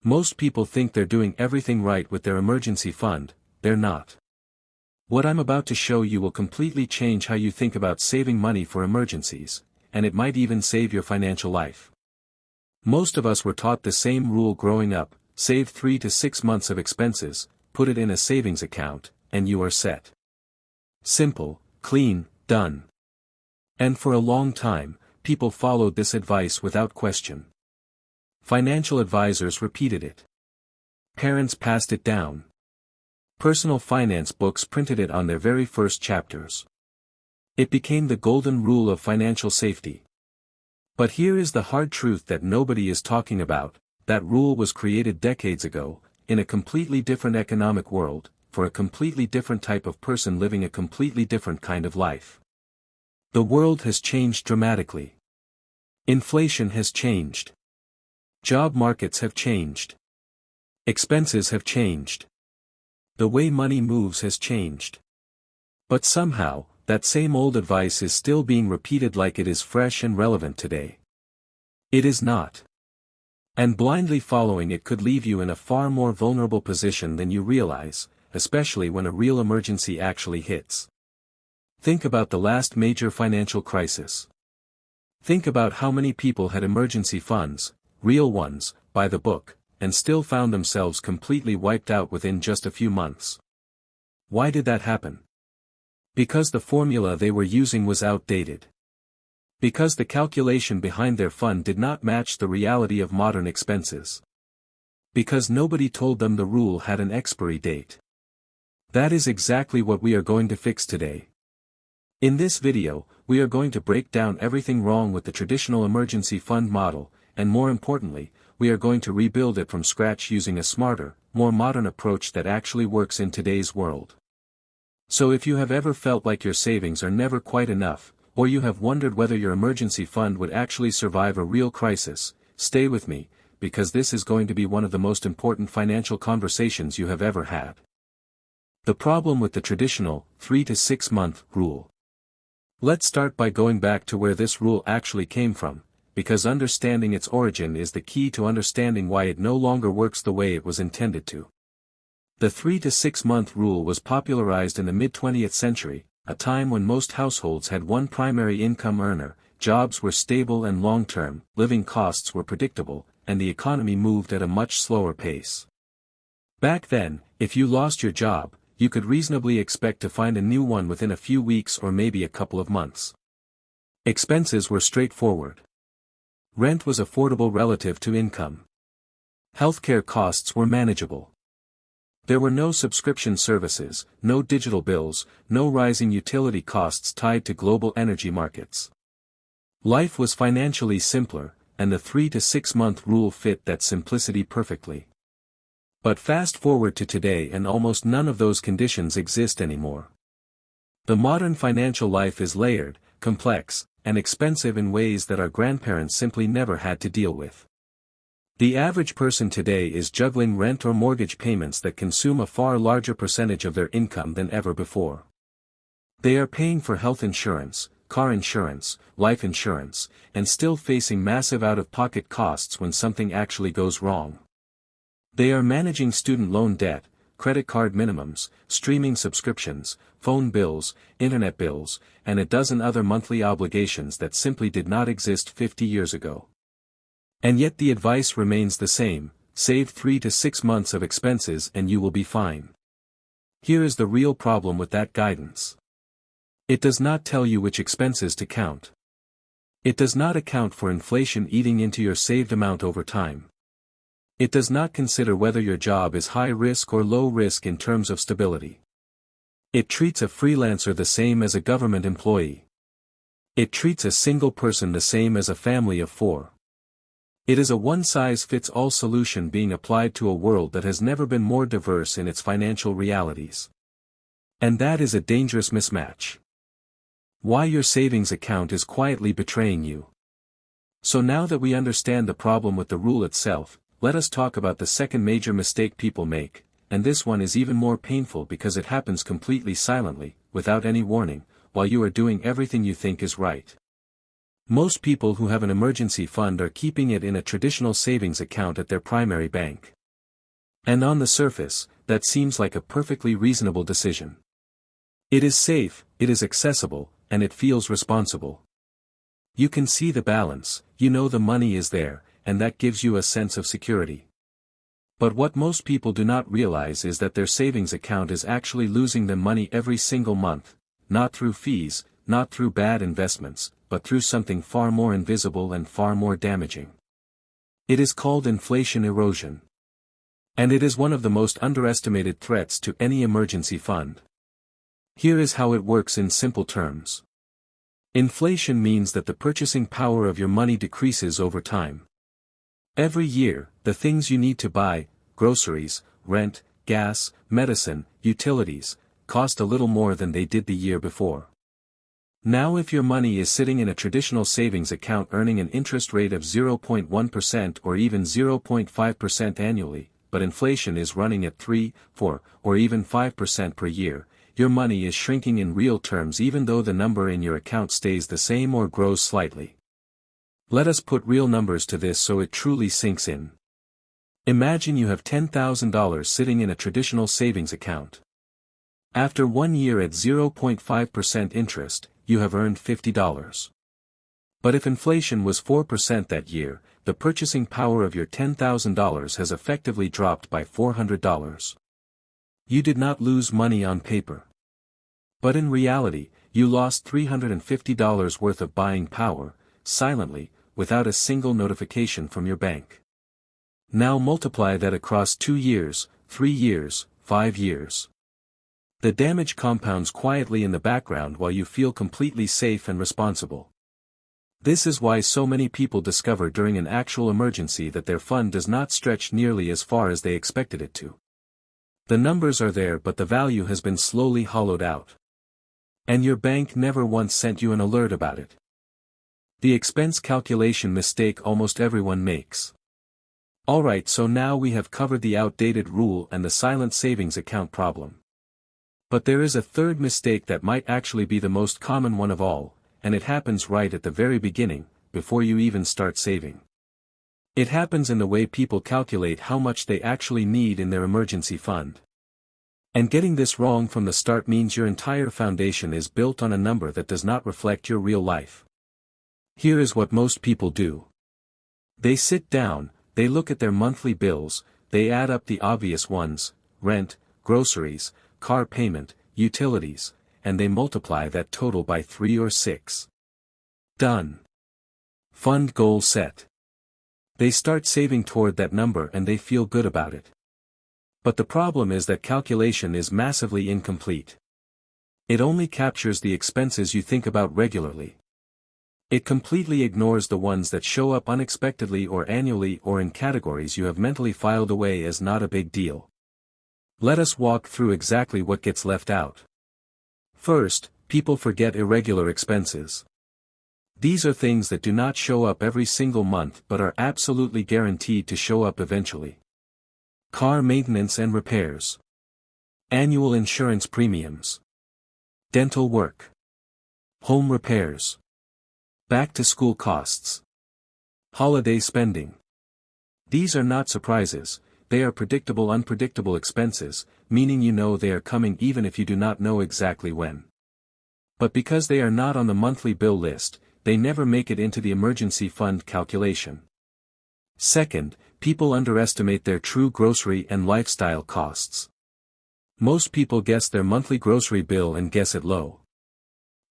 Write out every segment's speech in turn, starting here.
Most people think they're doing everything right with their emergency fund. They're not. What I'm about to show you will completely change how you think about saving money for emergencies, and it might even save your financial life. Most of us were taught the same rule growing up: save 3 to 6 months of expenses, put it in a savings account, and you are set. Simple, clean, done. And for a long time, people followed this advice without question. Financial advisors repeated it. Parents passed it down. Personal finance books printed it on their very first chapters. It became the golden rule of financial safety. But here is the hard truth that nobody is talking about: that rule was created decades ago, in a completely different economic world, for a completely different type of person living a completely different kind of life. The world has changed dramatically. Inflation has changed. Job markets have changed. Expenses have changed. The way money moves has changed. But somehow, that same old advice is still being repeated like it is fresh and relevant today. It is not. And blindly following it could leave you in a far more vulnerable position than you realize, especially when a real emergency actually hits. Think about the last major financial crisis. Think about how many people had emergency funds, real ones, by the book, and still found themselves completely wiped out within just a few months. Why did that happen? Because the formula they were using was outdated. Because the calculation behind their fund did not match the reality of modern expenses. Because nobody told them the rule had an expiry date. That is exactly what we are going to fix today. In this video, we are going to break down everything wrong with the traditional emergency fund model, and more importantly, we are going to rebuild it from scratch using a smarter, more modern approach that actually works in today's world. So if you have ever felt like your savings are never quite enough, or you have wondered whether your emergency fund would actually survive a real crisis, stay with me, because this is going to be one of the most important financial conversations you have ever had. The problem with the traditional 3 to 6 month rule. Let's start by going back to where this rule actually came from, because understanding its origin is the key to understanding why it no longer works the way it was intended to. The 3 to 6 month rule was popularized in the mid-20th century, a time when most households had one primary income earner, jobs were stable and long-term, living costs were predictable, and the economy moved at a much slower pace. Back then, if you lost your job, you could reasonably expect to find a new one within a few weeks or maybe a couple of months. Expenses were straightforward. Rent was affordable relative to income. Healthcare costs were manageable. There were no subscription services, no digital bills, no rising utility costs tied to global energy markets. Life was financially simpler, and the 3 to 6 month rule fit that simplicity perfectly. But fast forward to today and almost none of those conditions exist anymore. The modern financial life is layered, complex, and expensive in ways that our grandparents simply never had to deal with. The average person today is juggling rent or mortgage payments that consume a far larger percentage of their income than ever before. They are paying for health insurance, car insurance, life insurance, and still facing massive out-of-pocket costs when something actually goes wrong. They are managing student loan debt, credit card minimums, streaming subscriptions, phone bills, internet bills, and a dozen other monthly obligations that simply did not exist 50 years ago. And yet the advice remains the same: save 3 to 6 months of expenses and you will be fine. Here is the real problem with that guidance. It does not tell you which expenses to count. It does not account for inflation eating into your saved amount over time. It does not consider whether your job is high risk or low risk in terms of stability. It treats a freelancer the same as a government employee. It treats a single person the same as a family of 4. It is a one-size-fits-all solution being applied to a world that has never been more diverse in its financial realities. And that is a dangerous mismatch. Why your savings account is quietly betraying you. So now that we understand the problem with the rule itself, let us talk about the second major mistake people make, and this one is even more painful because it happens completely silently, without any warning, while you are doing everything you think is right. Most people who have an emergency fund are keeping it in a traditional savings account at their primary bank. And on the surface, that seems like a perfectly reasonable decision. It is safe, it is accessible, and it feels responsible. You can see the balance, you know the money is there, and that gives you a sense of security. But what most people do not realize is that their savings account is actually losing them money every single month, not through fees, not through bad investments, but through something far more invisible and far more damaging. It is called inflation erosion. And it is one of the most underestimated threats to any emergency fund. Here is how it works in simple terms. Inflation means that the purchasing power of your money decreases over time. Every year, the things you need to buy, groceries, rent, gas, medicine, utilities, cost a little more than they did the year before. Now if your money is sitting in a traditional savings account earning an interest rate of 0.1% or even 0.5% annually, but inflation is running at 3, 4, or even 5% per year, your money is shrinking in real terms even though the number in your account stays the same or grows slightly. Let us put real numbers to this so it truly sinks in. Imagine you have $10,000 sitting in a traditional savings account. After 1 year at 0.5% interest, you have earned $50. But if inflation was 4% that year, the purchasing power of your $10,000 has effectively dropped by $400. You did not lose money on paper. But in reality, you lost $350 worth of buying power, silently, without a single notification from your bank. Now multiply that across 2 years, 3 years, 5 years. The damage compounds quietly in the background while you feel completely safe and responsible. This is why so many people discover during an actual emergency that their fund does not stretch nearly as far as they expected it to. The numbers are there but the value has been slowly hollowed out. And your bank never once sent you an alert about it. The expense calculation mistake almost everyone makes. Alright, so now we have covered the outdated rule and the silent savings account problem. But there is a third mistake that might actually be the most common one of all, and it happens right at the very beginning, before you even start saving. It happens in the way people calculate how much they actually need in their emergency fund. And getting this wrong from the start means your entire foundation is built on a number that does not reflect your real life. Here is what most people do. They sit down, they look at their monthly bills, they add up the obvious ones, rent, groceries, car payment, utilities, and they multiply that total by 3 or 6. Done. Fund goal set. They start saving toward that number and they feel good about it. But the problem is that calculation is massively incomplete. It only captures the expenses you think about regularly. It completely ignores the ones that show up unexpectedly or annually or in categories you have mentally filed away as not a big deal. Let us walk through exactly what gets left out. First, people forget irregular expenses. These are things that do not show up every single month but are absolutely guaranteed to show up eventually. Car maintenance and repairs. Annual insurance premiums. Dental work. Home repairs. Back-to-school costs. Holiday spending. These are not surprises. They are predictable unpredictable expenses, meaning you know they are coming even if you do not know exactly when. But because they are not on the monthly bill list, they never make it into the emergency fund calculation. Second, people underestimate their true grocery and lifestyle costs. Most people guess their monthly grocery bill and guess it low.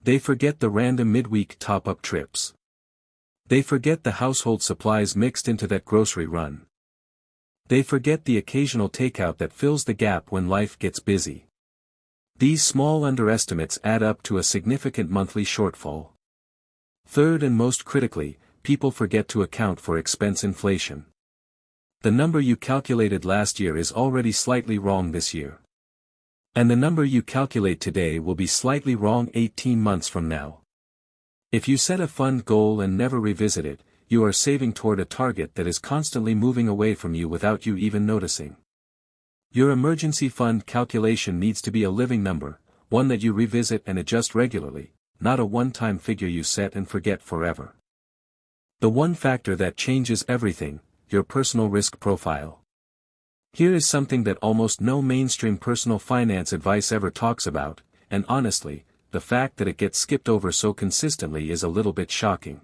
They forget the random midweek top-up trips. They forget the household supplies mixed into that grocery run. They forget the occasional takeout that fills the gap when life gets busy. These small underestimates add up to a significant monthly shortfall. Third and most critically, people forget to account for expense inflation. The number you calculated last year is already slightly wrong this year. And the number you calculate today will be slightly wrong 18 months from now. If you set a fund goal and never revisit it, you are saving toward a target that is constantly moving away from you without you even noticing. Your emergency fund calculation needs to be a living number, one that you revisit and adjust regularly, not a one-time figure you set and forget forever. The one factor that changes everything, your personal risk profile. Here is something that almost no mainstream personal finance advice ever talks about, and honestly, the fact that it gets skipped over so consistently is a little bit shocking.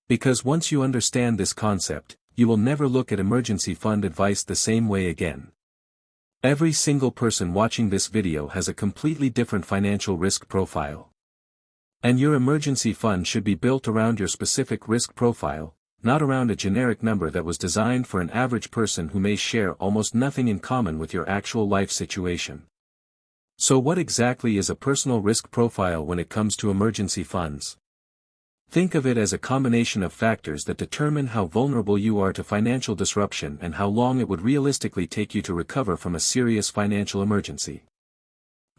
Because once you understand this concept, you will never look at emergency fund advice the same way again. Every single person watching this video has a completely different financial risk profile. And your emergency fund should be built around your specific risk profile, not around a generic number that was designed for an average person who may share almost nothing in common with your actual life situation. So what exactly is a personal risk profile when it comes to emergency funds? Think of it as a combination of factors that determine how vulnerable you are to financial disruption and how long it would realistically take you to recover from a serious financial emergency.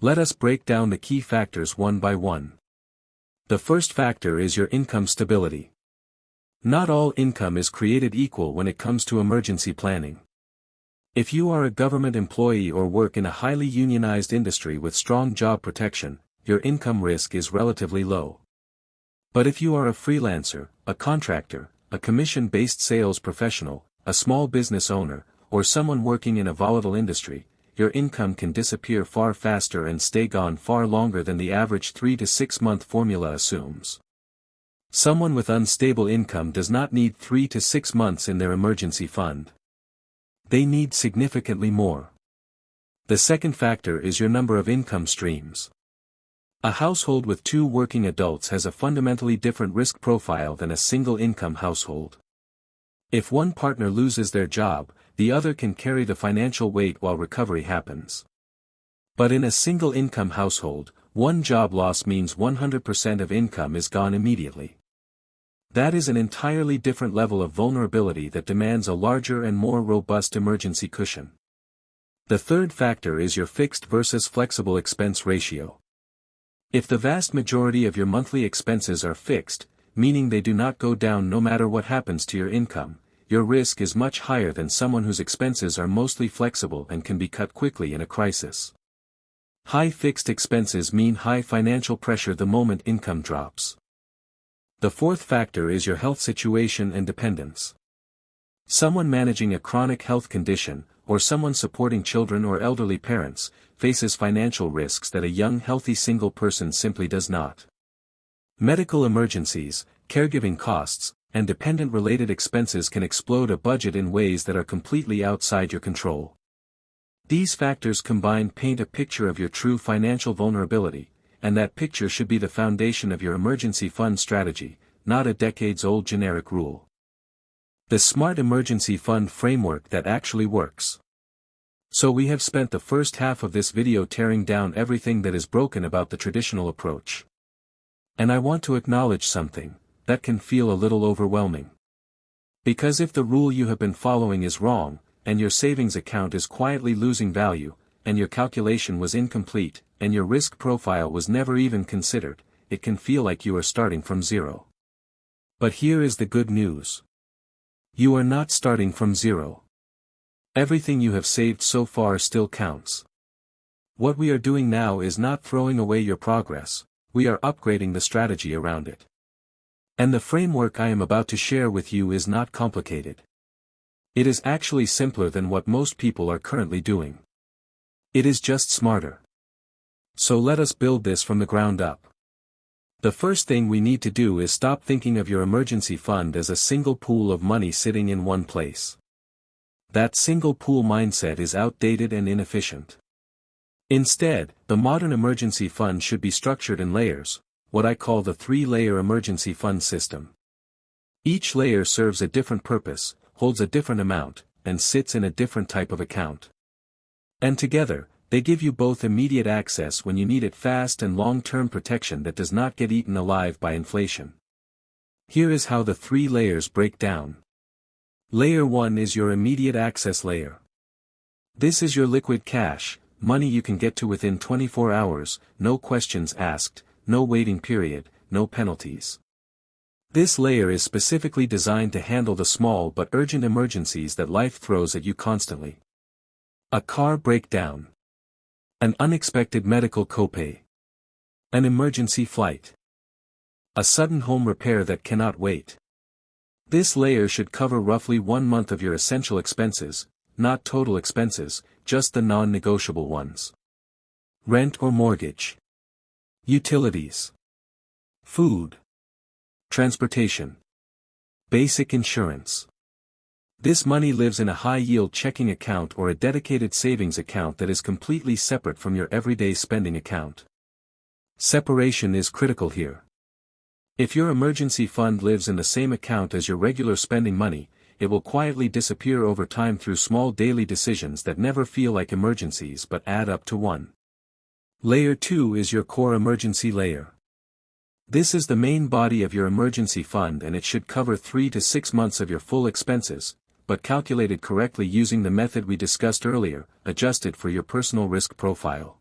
Let us break down the key factors one by one. The first factor is your income stability. Not all income is created equal when it comes to emergency planning. If you are a government employee or work in a highly unionized industry with strong job protection, your income risk is relatively low. But if you are a freelancer, a contractor, a commission-based sales professional, a small business owner, or someone working in a volatile industry, your income can disappear far faster and stay gone far longer than the average 3 to 6 month formula assumes. Someone with unstable income does not need 3 to 6 months in their emergency fund. They need significantly more. The second factor is your number of income streams. A household with 2 working adults has a fundamentally different risk profile than a single-income household. If one partner loses their job, the other can carry the financial weight while recovery happens. But in a single-income household, one job loss means 100% of income is gone immediately. That is an entirely different level of vulnerability that demands a larger and more robust emergency cushion. The third factor is your fixed versus flexible expense ratio. If the vast majority of your monthly expenses are fixed, meaning they do not go down no matter what happens to your income, your risk is much higher than someone whose expenses are mostly flexible and can be cut quickly in a crisis. High fixed expenses mean high financial pressure the moment income drops. The fourth factor is your health situation and dependence. Someone managing a chronic health condition, or someone supporting children or elderly parents, faces financial risks that a young healthy single person simply does not. Medical emergencies, caregiving costs, and dependent-related expenses can explode a budget in ways that are completely outside your control. These factors combined paint a picture of your true financial vulnerability, and that picture should be the foundation of your emergency fund strategy, not a decades-old generic rule. The smart emergency fund framework that actually works. So we have spent the first half of this video tearing down everything that is broken about the traditional approach. And I want to acknowledge something that can feel a little overwhelming. Because if the rule you have been following is wrong, and your savings account is quietly losing value, and your calculation was incomplete, and your risk profile was never even considered, it can feel like you are starting from zero. But here is the good news. You are not starting from zero. Everything you have saved so far still counts. What we are doing now is not throwing away your progress, we are upgrading the strategy around it. And the framework I am about to share with you is not complicated. It is actually simpler than what most people are currently doing. It is just smarter. So let us build this from the ground up. The first thing we need to do is stop thinking of your emergency fund as a single pool of money sitting in one place. That single pool mindset is outdated and inefficient. Instead, the modern emergency fund should be structured in layers, what I call the 3-layer emergency fund system. Each layer serves a different purpose, holds a different amount, and sits in a different type of account. And together, they give you both immediate access when you need it fast and long-term protection that does not get eaten alive by inflation. Here is how the 3 layers break down. Layer 1 is your immediate access layer. This is your liquid cash, money you can get to within 24 hours, no questions asked, no waiting period, no penalties. This layer is specifically designed to handle the small but urgent emergencies that life throws at you constantly. A car breakdown. An unexpected medical copay. An emergency flight. A sudden home repair that cannot wait. This layer should cover roughly 1 month of your essential expenses, not total expenses, just the non-negotiable ones. Rent or mortgage. Utilities. Food. Transportation. Basic insurance. This money lives in a high-yield checking account or a dedicated savings account that is completely separate from your everyday spending account. Separation is critical here. If your emergency fund lives in the same account as your regular spending money, it will quietly disappear over time through small daily decisions that never feel like emergencies but add up to one. Layer 2 is your core emergency layer. This is the main body of your emergency fund, and it should cover 3 to 6 months of your full expenses, but calculated correctly using the method we discussed earlier, adjusted for your personal risk profile.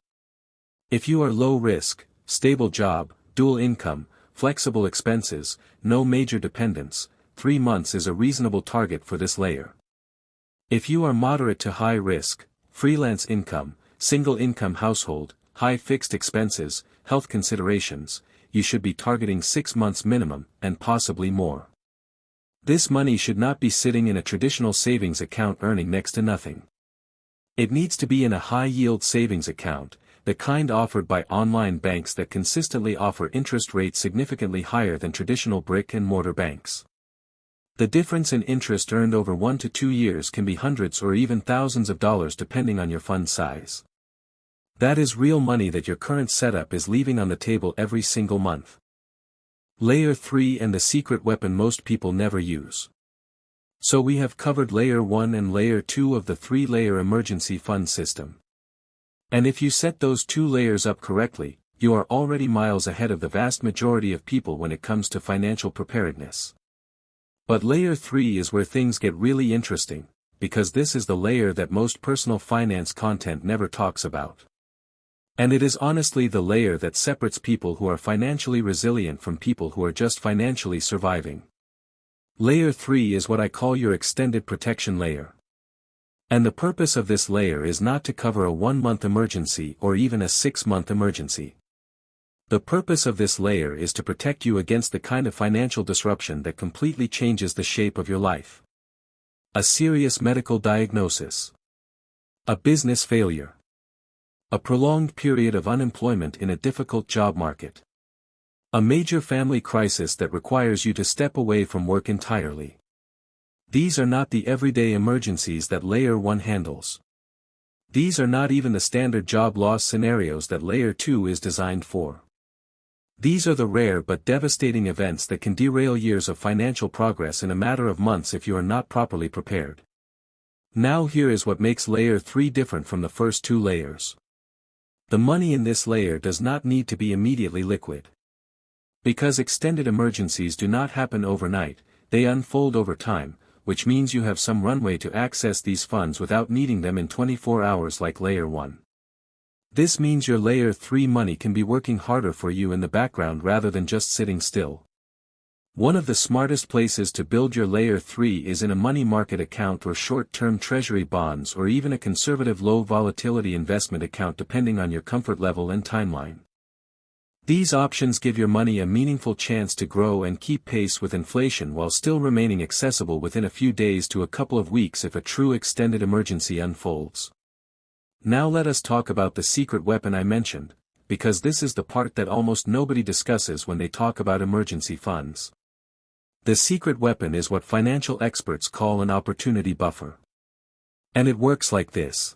If you are low risk, stable job, dual income, flexible expenses, no major dependents, 3 months is a reasonable target for this layer. If you are moderate to high risk, freelance income, single income household, high fixed expenses, health considerations, you should be targeting 6 months minimum, and possibly more. This money should not be sitting in a traditional savings account earning next to nothing. It needs to be in a high-yield savings account, the kind offered by online banks that consistently offer interest rates significantly higher than traditional brick-and-mortar banks. The difference in interest earned over 1 to 2 years can be hundreds or even thousands of dollars depending on your fund size. That is real money that your current setup is leaving on the table every single month. Layer 3 and the secret weapon most people never use. So we have covered Layer 1 and Layer 2 of the 3-layer emergency fund system. And if you set those 2 layers up correctly, you are already miles ahead of the vast majority of people when it comes to financial preparedness. But Layer 3 is where things get really interesting, because this is the layer that most personal finance content never talks about. And it is honestly the layer that separates people who are financially resilient from people who are just financially surviving. Layer 3 is what I call your extended protection layer. And the purpose of this layer is not to cover a 1-month emergency or even a 6-month emergency. The purpose of this layer is to protect you against the kind of financial disruption that completely changes the shape of your life. A serious medical diagnosis. A business failure. A prolonged period of unemployment in a difficult job market. A major family crisis that requires you to step away from work entirely. These are not the everyday emergencies that Layer 1 handles. These are not even the standard job loss scenarios that Layer 2 is designed for. These are the rare but devastating events that can derail years of financial progress in a matter of months if you are not properly prepared. Now here is what makes Layer 3 different from the first 2 layers. The money in this layer does not need to be immediately liquid. Because extended emergencies do not happen overnight, they unfold over time, which means you have some runway to access these funds without needing them in 24 hours like Layer 1. This means your Layer 3 money can be working harder for you in the background rather than just sitting still. One of the smartest places to build your Layer 3 is in a money market account or short-term treasury bonds or even a conservative low-volatility investment account depending on your comfort level and timeline. These options give your money a meaningful chance to grow and keep pace with inflation while still remaining accessible within a few days to a couple of weeks if a true extended emergency unfolds. Now let us talk about the secret weapon I mentioned, because this is the part that almost nobody discusses when they talk about emergency funds. The secret weapon is what financial experts call an opportunity buffer. And it works like this.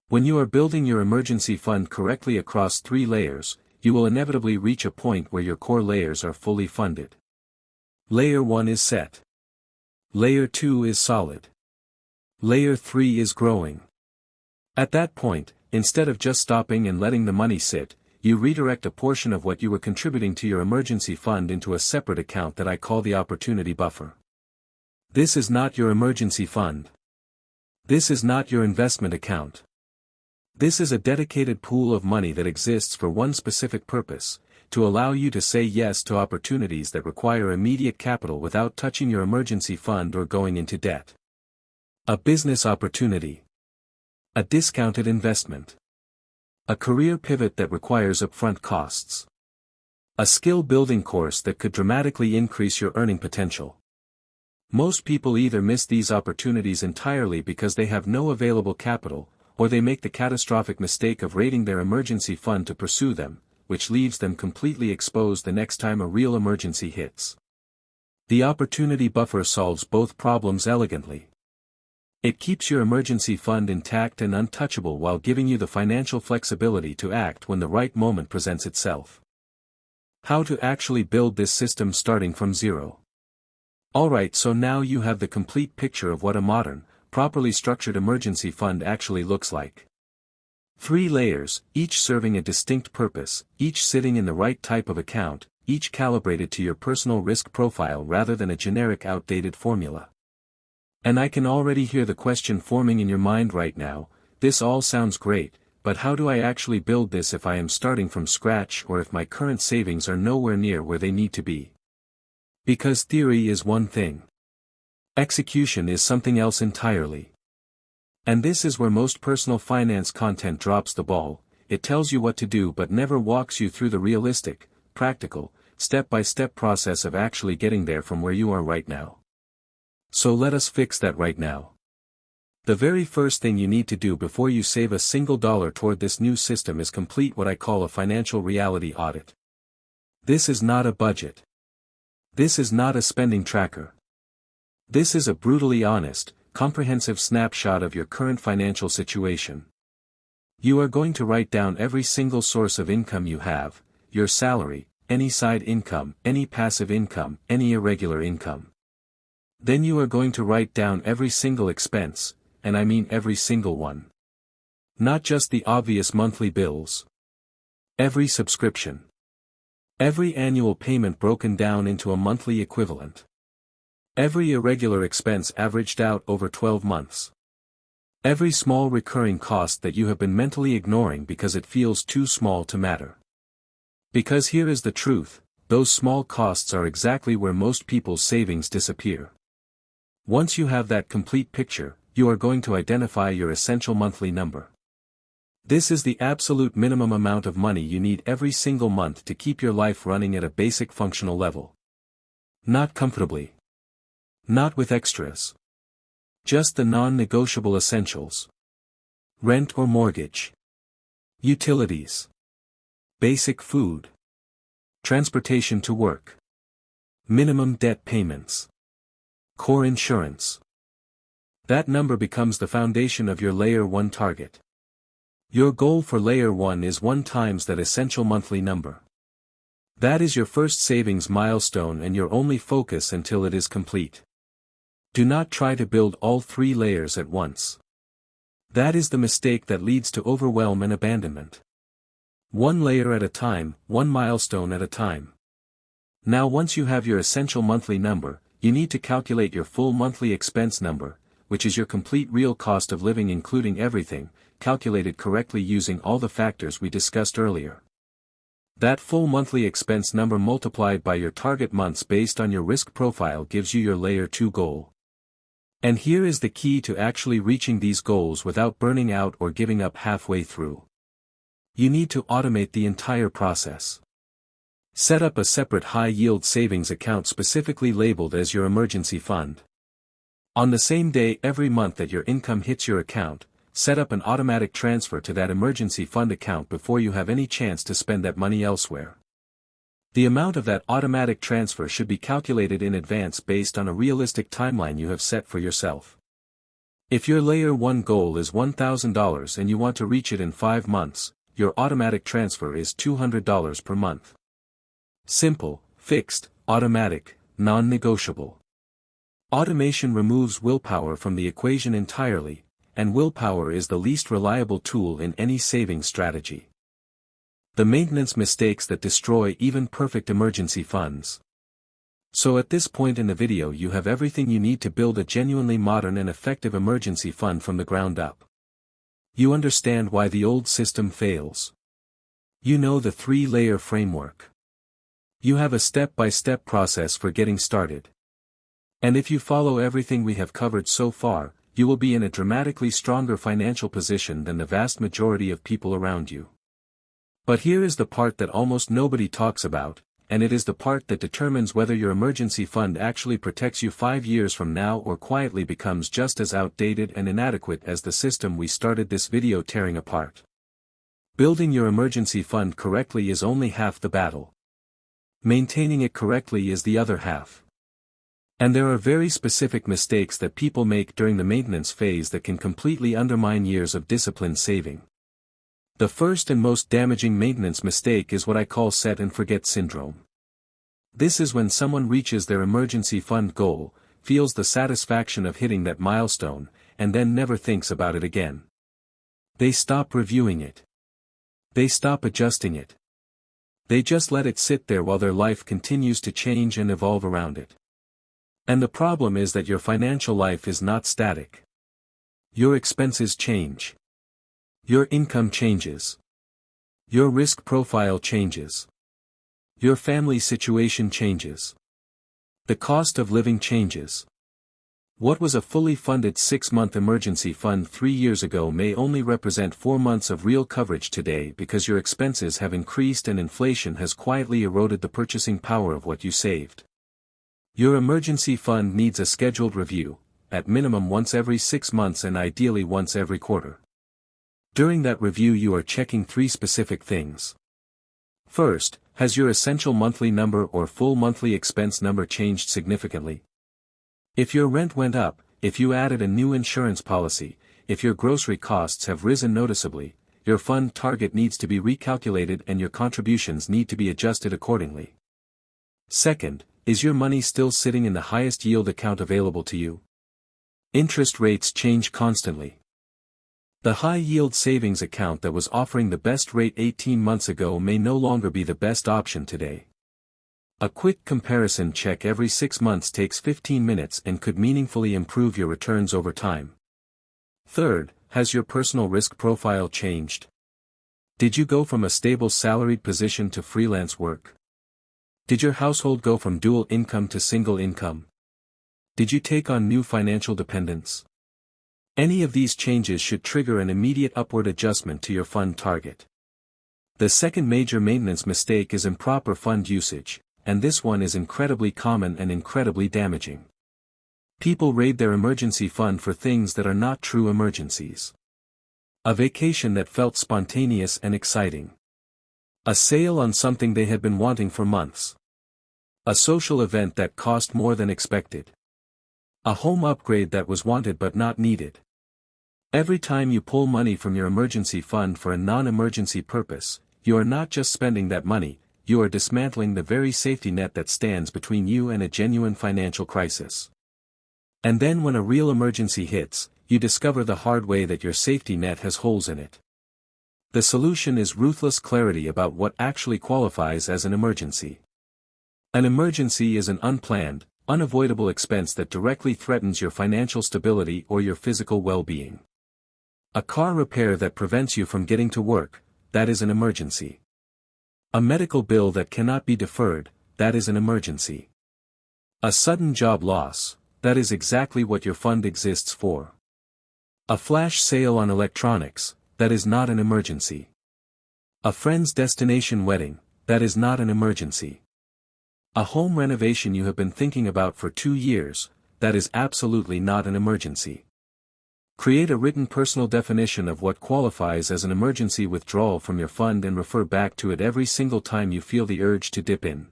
When you are building your emergency fund correctly across 3 layers, you will inevitably reach a point where your core layers are fully funded. Layer 1 is set. Layer 2 is solid. Layer 3 is growing. At that point, instead of just stopping and letting the money sit, you redirect a portion of what you were contributing to your emergency fund into a separate account that I call the opportunity buffer. This is not your emergency fund. This is not your investment account. This is a dedicated pool of money that exists for one specific purpose, to allow you to say yes to opportunities that require immediate capital without touching your emergency fund or going into debt. A business opportunity. A discounted investment. A career pivot that requires upfront costs. A skill-building course that could dramatically increase your earning potential. Most people either miss these opportunities entirely because they have no available capital, or they make the catastrophic mistake of raiding their emergency fund to pursue them, which leaves them completely exposed the next time a real emergency hits. The opportunity buffer solves both problems elegantly. It keeps your emergency fund intact and untouchable while giving you the financial flexibility to act when the right moment presents itself. How to actually build this system starting from zero. Alright, so now you have the complete picture of what a modern, properly structured emergency fund actually looks like. 3 layers, each serving a distinct purpose, each sitting in the right type of account, each calibrated to your personal risk profile rather than a generic outdated formula. And I can already hear the question forming in your mind right now, this all sounds great, but how do I actually build this if I am starting from scratch or if my current savings are nowhere near where they need to be? Because theory is one thing. Execution is something else entirely. And this is where most personal finance content drops the ball. It tells you what to do but never walks you through the realistic, practical, step-by-step process of actually getting there from where you are right now. So let us fix that right now. The very first thing you need to do before you save a single dollar toward this new system is complete what I call a financial reality audit. This is not a budget. This is not a spending tracker. This is a brutally honest, comprehensive snapshot of your current financial situation. You are going to write down every single source of income you have, your salary, any side income, any passive income, any irregular income. Then you are going to write down every single expense, and I mean every single one. Not just the obvious monthly bills. Every subscription. Every annual payment broken down into a monthly equivalent. Every irregular expense averaged out over 12 months. Every small recurring cost that you have been mentally ignoring because it feels too small to matter. Because here is the truth, those small costs are exactly where most people's savings disappear. Once you have that complete picture, you are going to identify your essential monthly number. This is the absolute minimum amount of money you need every single month to keep your life running at a basic functional level. Not comfortably. Not with extras. Just the non-negotiable essentials. Rent or mortgage. Utilities. Basic food. Transportation to work. Minimum debt payments. Core insurance. That number becomes the foundation of your Layer 1 target. Your goal for Layer 1 is 1 times that essential monthly number. That is your first savings milestone and your only focus until it is complete. Do not try to build all 3 layers at once. That is the mistake that leads to overwhelm and abandonment. 1 layer at a time, 1 milestone at a time. Now once you have your essential monthly number, you need to calculate your full monthly expense number, which is your complete real cost of living including everything, calculated correctly using all the factors we discussed earlier. That full monthly expense number multiplied by your target months based on your risk profile gives you your Layer 2 goal. And here is the key to actually reaching these goals without burning out or giving up halfway through. You need to automate the entire process. Set up a separate high-yield savings account specifically labeled as your emergency fund. On the same day every month that your income hits your account, set up an automatic transfer to that emergency fund account before you have any chance to spend that money elsewhere. The amount of that automatic transfer should be calculated in advance based on a realistic timeline you have set for yourself. If your Layer 1 goal is $1,000 and you want to reach it in 5 months, your automatic transfer is $200 per month. Simple, fixed, automatic, non-negotiable. Automation removes willpower from the equation entirely, and willpower is the least reliable tool in any saving strategy. The maintenance mistakes that destroy even perfect emergency funds. So at this point in the video you have everything you need to build a genuinely modern and effective emergency fund from the ground up. You understand why the old system fails. You know the 3-layer framework. You have a step-by-step process for getting started. And if you follow everything we have covered so far, you will be in a dramatically stronger financial position than the vast majority of people around you. But here is the part that almost nobody talks about, and it is the part that determines whether your emergency fund actually protects you 5 years from now or quietly becomes just as outdated and inadequate as the system we started this video tearing apart. Building your emergency fund correctly is only half the battle. Maintaining it correctly is the other half. And there are very specific mistakes that people make during the maintenance phase that can completely undermine years of disciplined saving. The first and most damaging maintenance mistake is what I call set and forget syndrome. This is when someone reaches their emergency fund goal, feels the satisfaction of hitting that milestone, and then never thinks about it again. They stop reviewing it. They stop adjusting it. They just let it sit there while their life continues to change and evolve around it. And the problem is that your financial life is not static. Your expenses change. Your income changes. Your risk profile changes. Your family situation changes. The cost of living changes. What was a fully funded 6-month emergency fund 3 years ago may only represent 4 months of real coverage today because your expenses have increased and inflation has quietly eroded the purchasing power of what you saved. Your emergency fund needs a scheduled review, at minimum once every 6 months and ideally once every quarter. During that review you are checking 3 specific things. First, has your essential monthly number or full monthly expense number changed significantly? If your rent went up, if you added a new insurance policy, if your grocery costs have risen noticeably, your fund target needs to be recalculated and your contributions need to be adjusted accordingly. Second, is your money still sitting in the highest yield account available to you? Interest rates change constantly. The high-yield savings account that was offering the best rate 18 months ago may no longer be the best option today. A quick comparison check every 6 months takes 15 minutes and could meaningfully improve your returns over time. Third, has your personal risk profile changed? Did you go from a stable salaried position to freelance work? Did your household go from dual income to single income? Did you take on new financial dependents? Any of these changes should trigger an immediate upward adjustment to your fund target. The second major maintenance mistake is improper fund usage, and this one is incredibly common and incredibly damaging. People raid their emergency fund for things that are not true emergencies. A vacation that felt spontaneous and exciting. A sale on something they had been wanting for months. A social event that cost more than expected. A home upgrade that was wanted but not needed. Every time you pull money from your emergency fund for a non-emergency purpose, you are not just spending that money, you are dismantling the very safety net that stands between you and a genuine financial crisis. And then when a real emergency hits, you discover the hard way that your safety net has holes in it. The solution is ruthless clarity about what actually qualifies as an emergency. An emergency is an unplanned, unavoidable expense that directly threatens your financial stability or your physical well-being. A car repair that prevents you from getting to work, that is an emergency. A medical bill that cannot be deferred, that is an emergency. A sudden job loss, that is exactly what your fund exists for. A flash sale on electronics, that is not an emergency. A friend's destination wedding, that is not an emergency. A home renovation you have been thinking about for 2 years, that is absolutely not an emergency. Create a written personal definition of what qualifies as an emergency withdrawal from your fund and refer back to it every single time you feel the urge to dip in.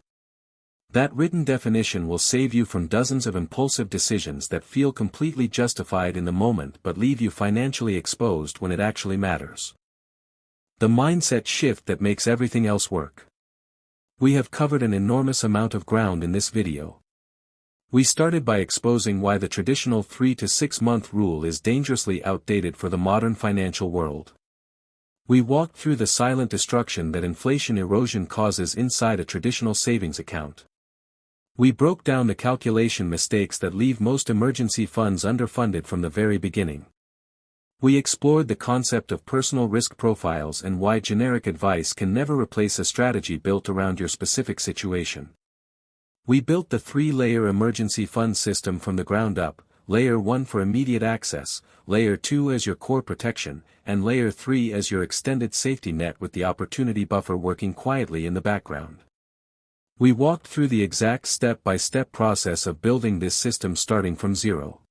That written definition will save you from dozens of impulsive decisions that feel completely justified in the moment but leave you financially exposed when it actually matters. The mindset shift that makes everything else work. We have covered an enormous amount of ground in this video. We started by exposing why the traditional 3 to 6 month rule is dangerously outdated for the modern financial world. We walked through the silent destruction that inflation erosion causes inside a traditional savings account. We broke down the calculation mistakes that leave most emergency funds underfunded from the very beginning. We explored the concept of personal risk profiles and why generic advice can never replace a strategy built around your specific situation. We built the 3-layer emergency fund system from the ground up, Layer 1 for immediate access, Layer 2 as your core protection, and Layer 3 as your extended safety net with the opportunity buffer working quietly in the background. We walked through the exact step-by-step process of building this system starting from zero.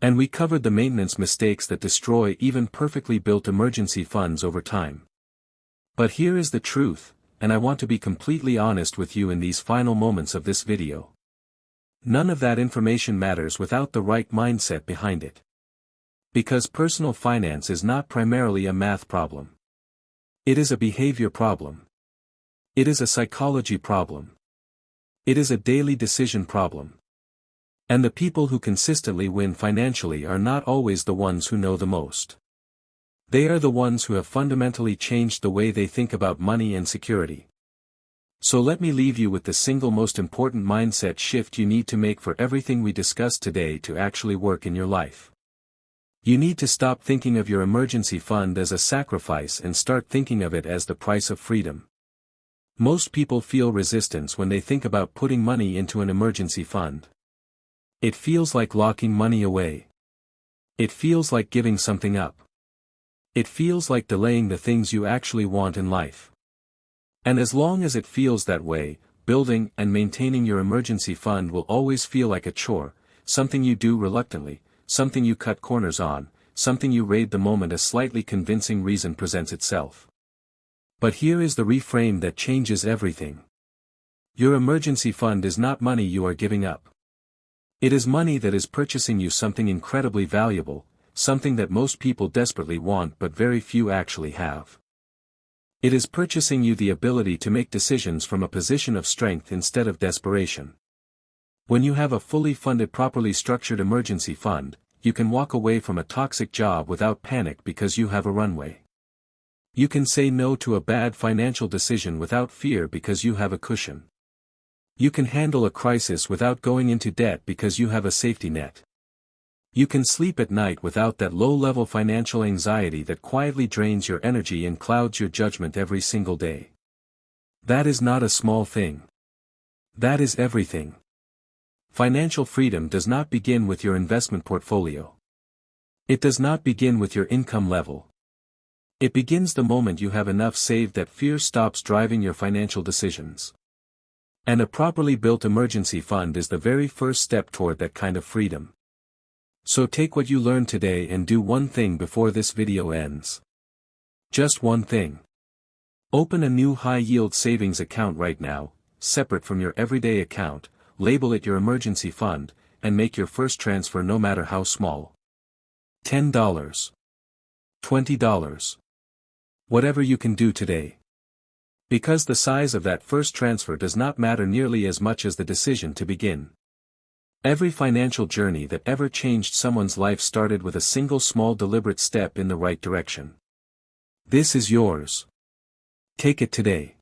And we covered the maintenance mistakes that destroy even perfectly built emergency funds over time. But here is the truth, and I want to be completely honest with you in these final moments of this video. None of that information matters without the right mindset behind it. Because personal finance is not primarily a math problem. It is a behavior problem. It is a psychology problem. It is a daily decision problem. And the people who consistently win financially are not always the ones who know the most. They are the ones who have fundamentally changed the way they think about money and security. So let me leave you with the single most important mindset shift you need to make for everything we discussed today to actually work in your life. You need to stop thinking of your emergency fund as a sacrifice and start thinking of it as the price of freedom. Most people feel resistance when they think about putting money into an emergency fund. It feels like locking money away. It feels like giving something up. It feels like delaying the things you actually want in life. And as long as it feels that way, building and maintaining your emergency fund will always feel like a chore, something you do reluctantly, something you cut corners on, something you raid the moment a slightly convincing reason presents itself. But here is the reframe that changes everything. Your emergency fund is not money you are giving up. It is money that is purchasing you something incredibly valuable, something that most people desperately want but very few actually have. It is purchasing you the ability to make decisions from a position of strength instead of desperation. When you have a fully funded, properly structured emergency fund, you can walk away from a toxic job without panic because you have a runway. You can say no to a bad financial decision without fear because you have a cushion. You can handle a crisis without going into debt because you have a safety net. You can sleep at night without that low-level financial anxiety that quietly drains your energy and clouds your judgment every single day. That is not a small thing. That is everything. Financial freedom does not begin with your investment portfolio. It does not begin with your income level. It begins the moment you have enough saved that fear stops driving your financial decisions. And a properly built emergency fund is the very first step toward that kind of freedom. So take what you learned today and do one thing before this video ends. Just one thing. Open a new high-yield savings account right now, separate from your everyday account, label it your emergency fund, and make your first transfer no matter how small. $10. $20. Whatever you can do today. Because the size of that first transfer does not matter nearly as much as the decision to begin. Every financial journey that ever changed someone's life started with a single small deliberate step in the right direction. This is yours. Take it today.